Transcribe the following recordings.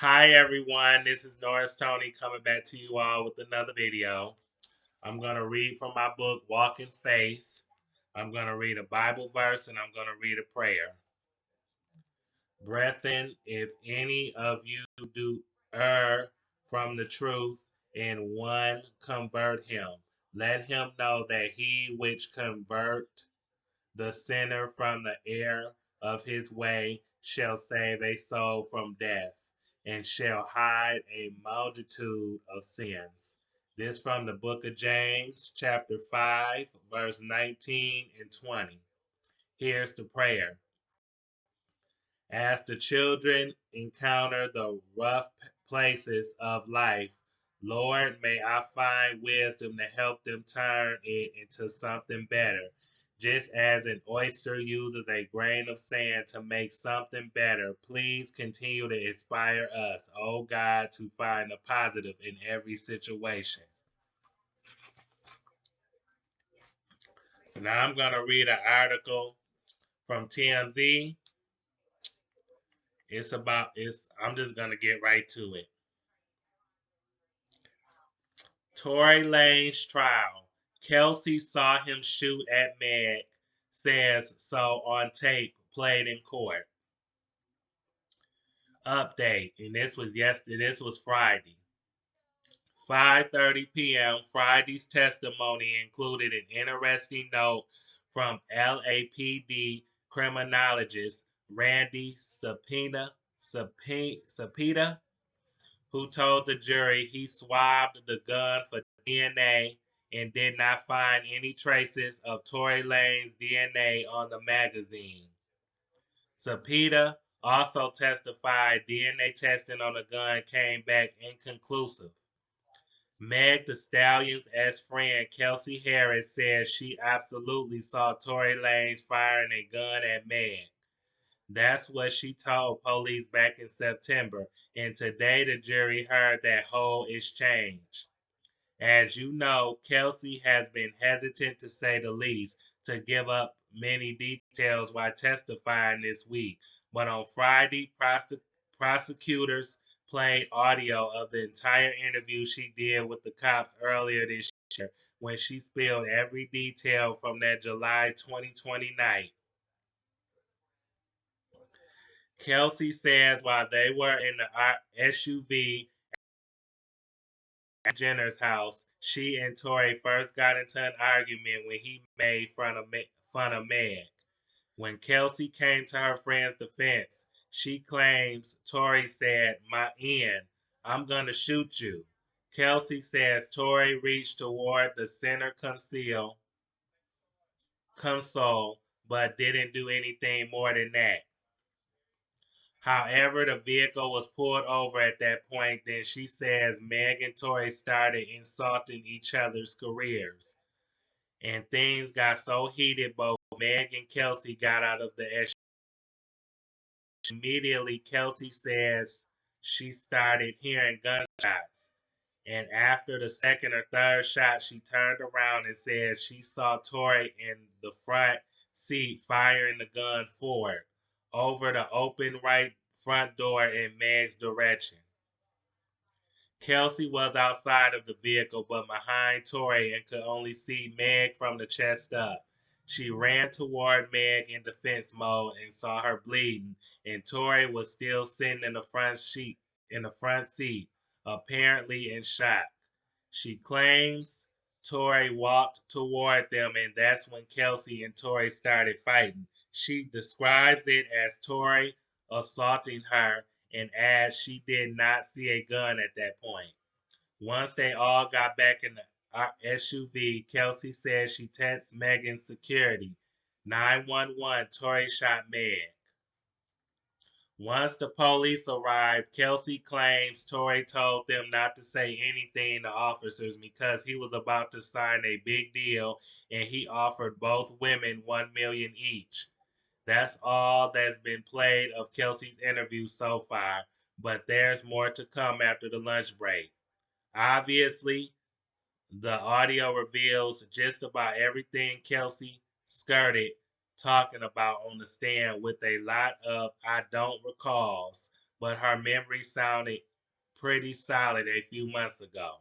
Hi everyone, this is Norris Tony coming back to you all with another video. I'm going to read from my book, Walk in Faith. I'm going to read a Bible verse and I'm going to read a prayer. Brethren, if any of you do err from the truth and one convert him, let him know that he which convert the sinner from the error of his way shall save a soul from death, and shall hide a multitude of sins. This from the book of James, chapter 5, verse 19 and 20. Here's the prayer. As the children encounter the rough places of life, Lord, may I find wisdom to help them turn it into something better. Just as an oyster uses a grain of sand to make something better, please continue to inspire us, oh God, to find the positive in every situation. Now I'm going to read an article from TMZ. I'm just going to get right to it. Tory Lanez trial. Kelsey saw him shoot at Meg, says so on tape played in court. Update, and this was Friday. 5:30 p.m. Friday's testimony included an interesting note from LAPD criminologist Randy Sapita, who told the jury he swabbed the gun for DNA and did not find any traces of Tory Lanez's DNA on the magazine. Sapita also testified DNA testing on the gun came back inconclusive. Meg the Stallion's ex-friend Kelsey Harris says she absolutely saw Tory Lanez firing a gun at Meg. That's what she told police back in September, and today the jury heard that whole exchange. As you know, Kelsey has been hesitant to say the least, to give up many details while testifying this week. But on Friday, prosecutors played audio of the entire interview she did with the cops earlier this year when she spilled every detail from that July 2020 night. Kelsey says while they were in the SUV at Jenner's house, she and Tory first got into an argument when he made fun of Meg. When Kelsey came to her friend's defense, she claims Tory said, "My end, I'm gonna shoot you." Kelsey says Tory reached toward the center console, but didn't do anything more than that. However, the vehicle was pulled over at that point. Then she says Meg and Tory started insulting each other's careers. And things got so heated, both Meg and Kelsey got out of the SUV. Immediately, Kelsey says she started hearing gunshots. And after the second or third shot, she turned around and said she saw Tory in the front seat firing the gun forward over the open right front door in Meg's direction. Kelsey was outside of the vehicle but behind Tory and could only see Meg from the chest up. She ran toward Meg in defense mode and saw her bleeding, and Tory was still sitting in the front seat, apparently in shock. She claims Tory walked toward them, and that's when Kelsey and Tory started fighting. She describes it as Tory assaulting her and adds she did not see a gun at that point. Once they all got back in the SUV, Kelsey said she texted Megan's security. 911, Tory shot Meg. Once the police arrived, Kelsey claims Tory told them not to say anything to officers because he was about to sign a big deal and he offered both women $1 million each. That's all that's been played of Kelsey's interview so far, but there's more to come after the lunch break. Obviously, the audio reveals just about everything Kelsey skirted talking about on the stand with a lot of I don't recalls. but her memory sounded pretty solid a few months ago.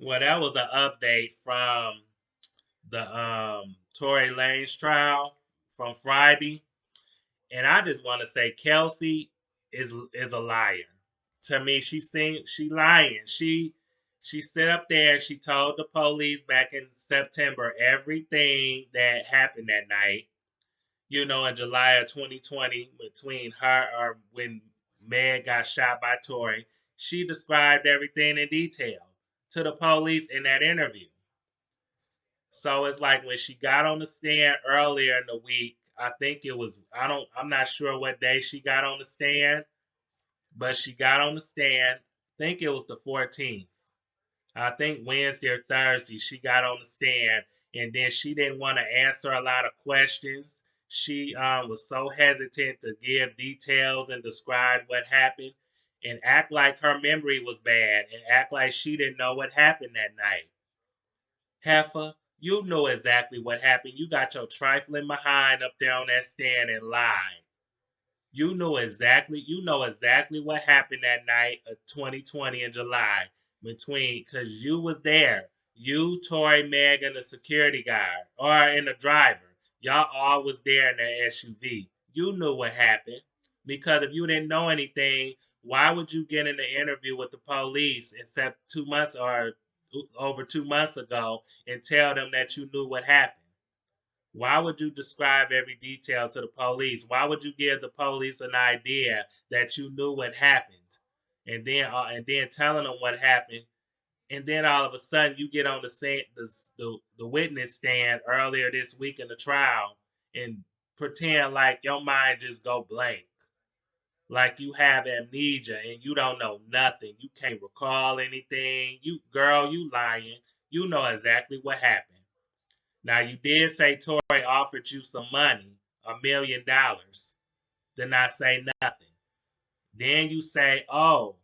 Well, that was an update from the Tory Lanez trial from Friday, and I just want to say Kelsey is a liar. To me, she lying. She sit up there and she told the police back in September everything that happened that night. In July of 2020, between her or when Meg got shot by Tory, she described everything in detail to the police in that interview. So it's like when she got on the stand earlier in the week, I think it was I'm not sure what day she got on the stand, but she got on the stand. I think it was the 14th. I think Wednesday or Thursday she got on the stand, and then she didn't want to answer a lot of questions. She was so hesitant to give details and describe what happened, and act like her memory was bad, and act like she didn't know what happened that night. Heifer, you know exactly what happened. You got your trifling behind up there on that stand and lied. You know exactly what happened that night of 2020 in July because you was there. You, Tory, Meg, and the security guard or in the driver. Y'all all was there in the SUV. You knew what happened because if you didn't know anything, why would you get in the interview with the police except 2 months or over 2 months ago and tell them that you knew what happened? Why would you describe every detail to the police? Why would you give the police an idea that you knew what happened, and then telling them what happened, and then all of a sudden you get on the witness stand earlier this week in the trial and pretend like your mind just go blank, like you have amnesia and you don't know nothing. You can't recall anything. You lying. You know exactly what happened. Now you did say Tory offered you some money, $1 million. Did not say nothing. Then you say, "Oh,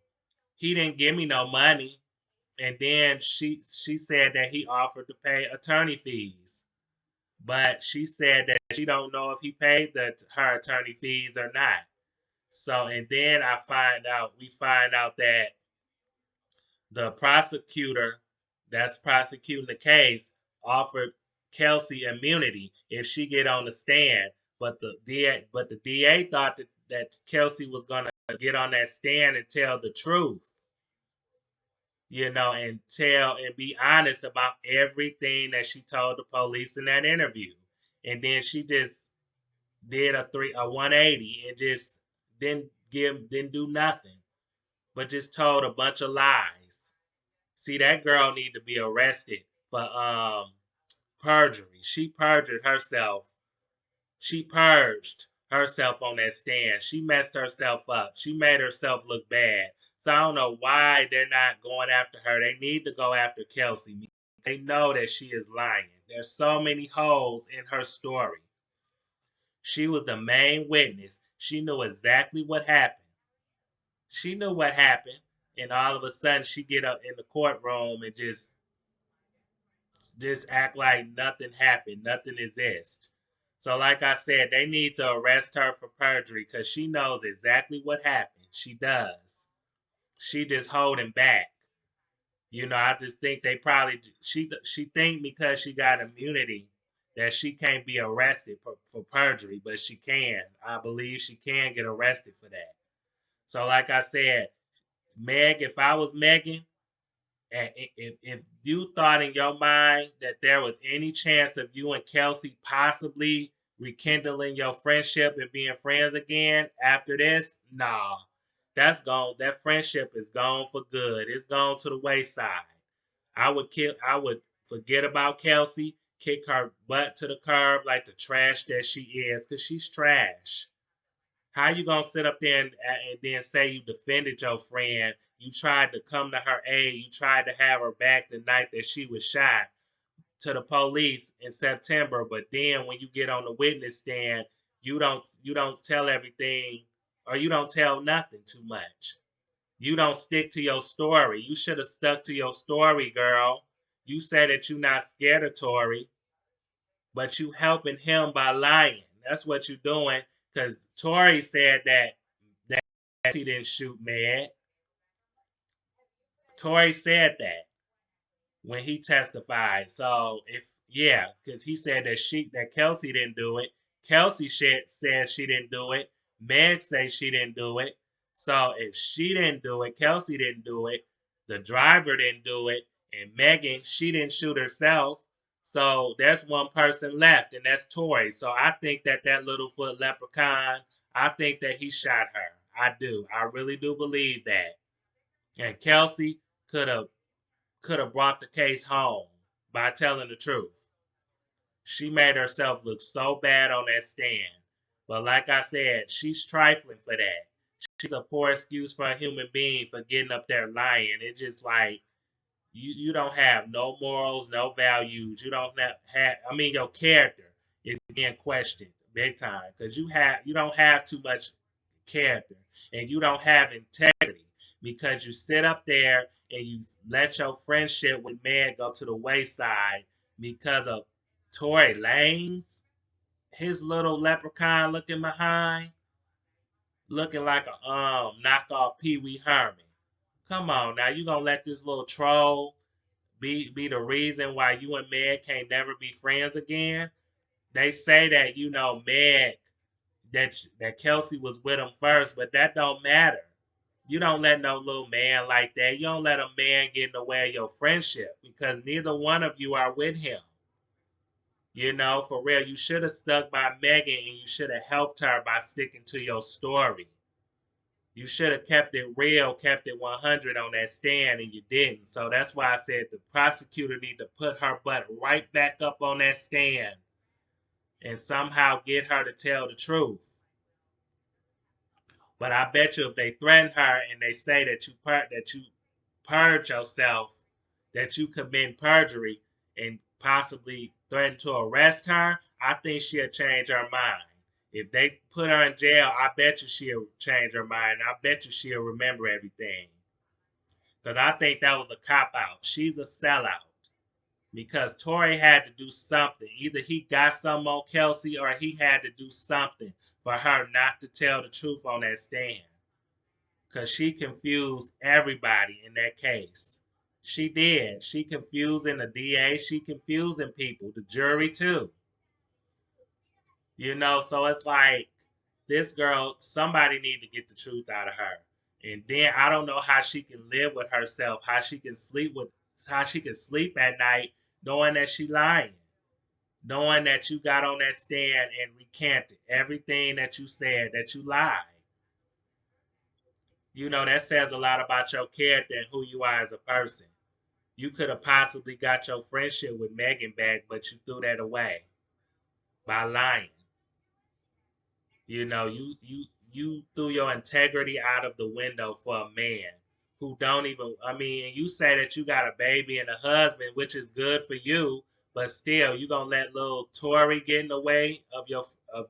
he didn't give me no money," and then she said that he offered to pay attorney fees, but she said that she don't know if he paid her attorney fees or not. So and then we find out that the prosecutor that's prosecuting the case offered Kelsey immunity if she get on the stand. But the DA thought that Kelsey was gonna get on that stand and tell the truth, and be honest about everything that she told the police in that interview. And then she just did a 180 and just didn't do nothing, but just told a bunch of lies. See, that girl need to be arrested for perjury. She perjured herself. She purged herself on that stand. She messed herself up. She made herself look bad. So I don't know why they're not going after her. They need to go after Kelsey. They know that she is lying. There's so many holes in her story. She was the main witness. She knew exactly what happened. She knew what happened, and all of a sudden she get up in the courtroom and just act like nothing happened, nothing exists. So, like I said, they need to arrest her for perjury because she knows exactly what happened. She does. She just holding back. I just think they probably she think because she got immunity that she can't be arrested for perjury, but she can. I believe she can get arrested for that. So, like I said, Meg, if I was Megan, and if you thought in your mind that there was any chance of you and Kelsey possibly rekindling your friendship and being friends again after this, nah, that's gone. That friendship is gone for good. It's gone to the wayside. I would forget about Kelsey, kick her butt to the curb like the trash that she is, because she's trash. How you gonna sit up there and then say you defended your friend? You tried to come to her aid. You tried to have her back the night that she was shot to the police in September. But then when you get on the witness stand, you don't tell everything, or you don't tell nothing too much. You don't stick to your story. You should have stuck to your story, girl. You said that you're not scared of Tory, but you helping him by lying. That's what you're doing. Because Tory said that he didn't shoot Meg. Tory said that when he testified. So if yeah, because he said that Kelsey didn't do it. Kelsey said she didn't do it. Meg says she didn't do it. So if she didn't do it, Kelsey didn't do it, the driver didn't do it, and Megan, she didn't shoot herself. So there's one person left, and that's Tory. So I think that Littlefoot leprechaun, I think that he shot her. I do. I really do believe that. And Kelsey could have brought the case home by telling the truth. She made herself look so bad on that stand. But like I said, she's trifling for that. She's a poor excuse for a human being for getting up there lying. It's just like you don't have no morals, no values. You don't have I mean your character is being questioned big time because you don't have too much character and you don't have integrity because you sit up there and you let your friendship with man go to the wayside because of Tory Lanez, his little leprechaun looking behind, looking like a knockoff Pee Wee Herman. Come on now, you gonna let this little troll be the reason why you and Meg can't never be friends again? They say that Meg that Kelsey was with him first, but that don't matter. You don't let no little man like that. You don't let a man get in the way of your friendship because neither one of you are with him. For real, you should have stuck by Megan and you should have helped her by sticking to your story. You should have kept it real, kept it 100 on that stand, and you didn't. So that's why I said the prosecutor need to put her butt right back up on that stand and somehow get her to tell the truth. But I bet you if they threaten her and they say that you purge yourself, that you commit perjury and possibly threaten to arrest her, I think she'll change her mind. If they put her in jail, I bet you she'll change her mind. I bet you she'll remember everything. Because I think that was a cop out. She's a sellout. Because Tory had to do something. Either he got something on Kelsey or he had to do something for her not to tell the truth on that stand. Because she confused everybody in that case. She did. She confusing the DA. She confusing people. The jury too. So it's like this girl, somebody need to get the truth out of her. And then I don't know how she can live with herself, how she can sleep at night knowing that she lying. Knowing that you got on that stand and recanted everything that you said, that you lied. That says a lot about your character and who you are as a person. You could have possibly got your friendship with Megan back, but you threw that away by lying. You threw your integrity out of the window for a man who don't even. I mean, you say that you got a baby and a husband, which is good for you, but still, you gonna let little Tory get in the way of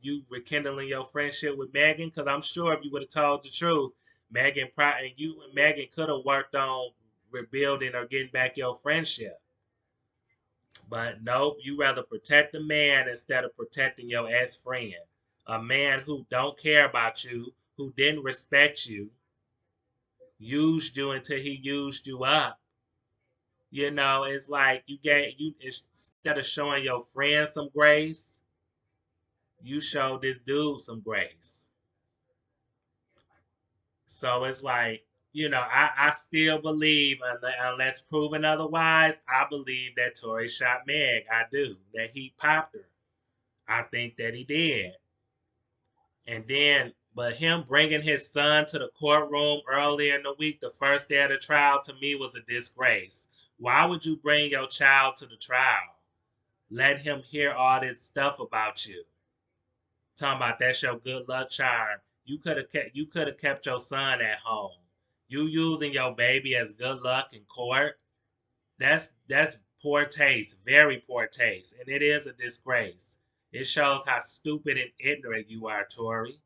you rekindling your friendship with Megan? Because I'm sure if you would have told the truth, you and Megan could have worked on rebuilding or getting back your friendship. But nope, you rather protect a man instead of protecting your ex friend. A man who don't care about you, who didn't respect you, used you until he used you up. It's like instead of showing your friend some grace, you showed this dude some grace. So it's like, I still believe, unless proven otherwise, I believe that Tory shot Meg. I do. That he popped her. I think that he did. But him bringing his son to the courtroom earlier in the week, the first day of the trial, to me was a disgrace. Why would you bring your child to the trial? Let him hear all this stuff about you. Talking about that's your good luck charm. You could have kept your son at home. You using your baby as good luck in court. That's poor taste, very poor taste, and it is a disgrace. It shows how stupid and ignorant you are, Tory.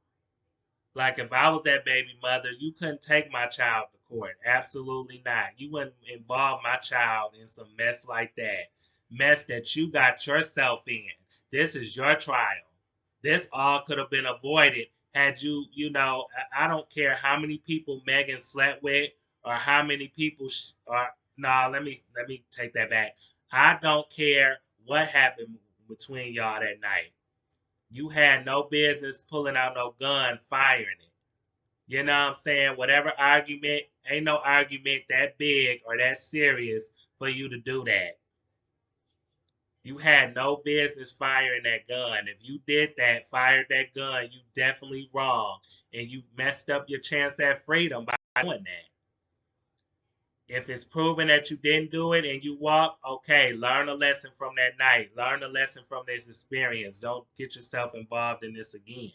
Like if I was that baby mother, you couldn't take my child to court. Absolutely not. You wouldn't involve my child in some mess like that. Mess that you got yourself in. This is your trial. This all could have been avoided had you, I don't care how many people Megan slept with or how many people, or no, let me take that back. I don't care what happened between y'all that night. You had no business pulling out no gun, firing it. You know what I'm saying? Whatever argument, ain't no argument that big or that serious for you to do that. You had no business firing that gun. If you did that, fired that gun, you definitely wrong. And you messed up your chance at freedom by doing that. If it's proven that you didn't do it and you walk, okay, learn a lesson from that night. Learn a lesson from this experience. Don't get yourself involved in this again.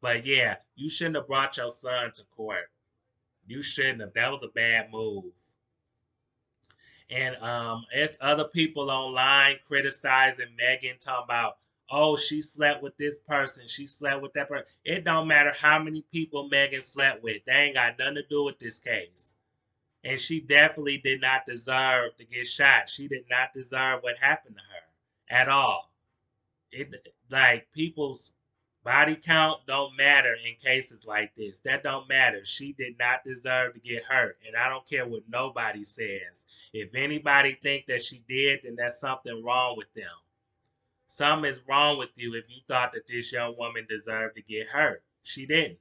But yeah, you shouldn't have brought your son to court. You shouldn't have. That was a bad move. And it's other people online criticizing Megan, talking about, oh, she slept with this person, she slept with that person. It don't matter how many people Megan slept with. They ain't got nothing to do with this case. And she definitely did not deserve to get shot. She did not deserve what happened to her at all. It like people's body count don't matter in cases like this. That don't matter. She did not deserve to get hurt, and I don't care what nobody says. If anybody think that she did, then there's something wrong with them. Something is wrong with you if you thought that this young woman deserved to get hurt. She didn't.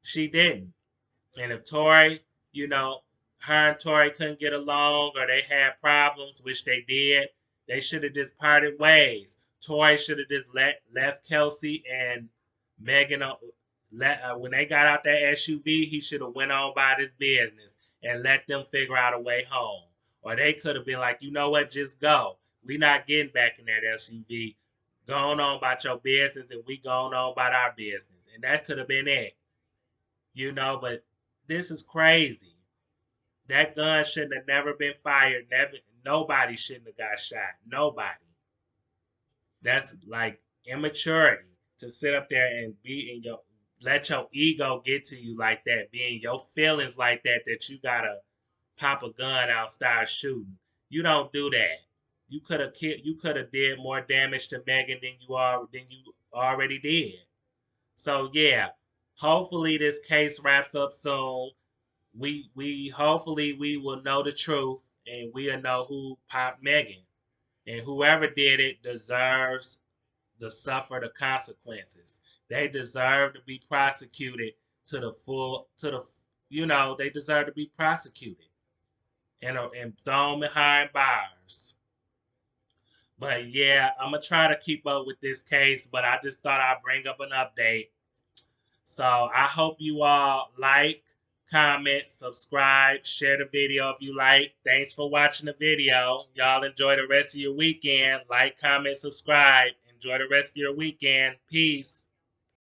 She didn't. And if Tory, you know, her and Tory couldn't get along or they had problems, which they did, they should have just parted ways. Tory should have just left Kelsey and Megan. When they got out that SUV, he should have went on by his business and let them figure out a way home. Or they could have been like, you know what, just go. We not getting back in that SUV. Going on about your business and we going on about our business. And that could have been it. But this is crazy. That gun shouldn't have never been fired. Never, nobody shouldn't have got shot. Nobody. That's like immaturity to sit up there and be in your let your ego get to you like that, be in your feelings like that you gotta pop a gun out, start shooting. You don't do that. You could have did more damage to Megan than you already did. So yeah, hopefully this case wraps up soon. We hopefully we will know the truth and we'll know who popped Megan. And whoever did it deserves to suffer the consequences. They deserve to be prosecuted to the full to the they deserve to be prosecuted and thrown behind bars. But yeah, I'm gonna try to keep up with this case, but I just thought I'd bring up an update. So I hope you all like, comment, subscribe, share the video if you like. Thanks for watching the video. Y'all enjoy the rest of your weekend. Like, comment, subscribe. Enjoy the rest of your weekend. Peace.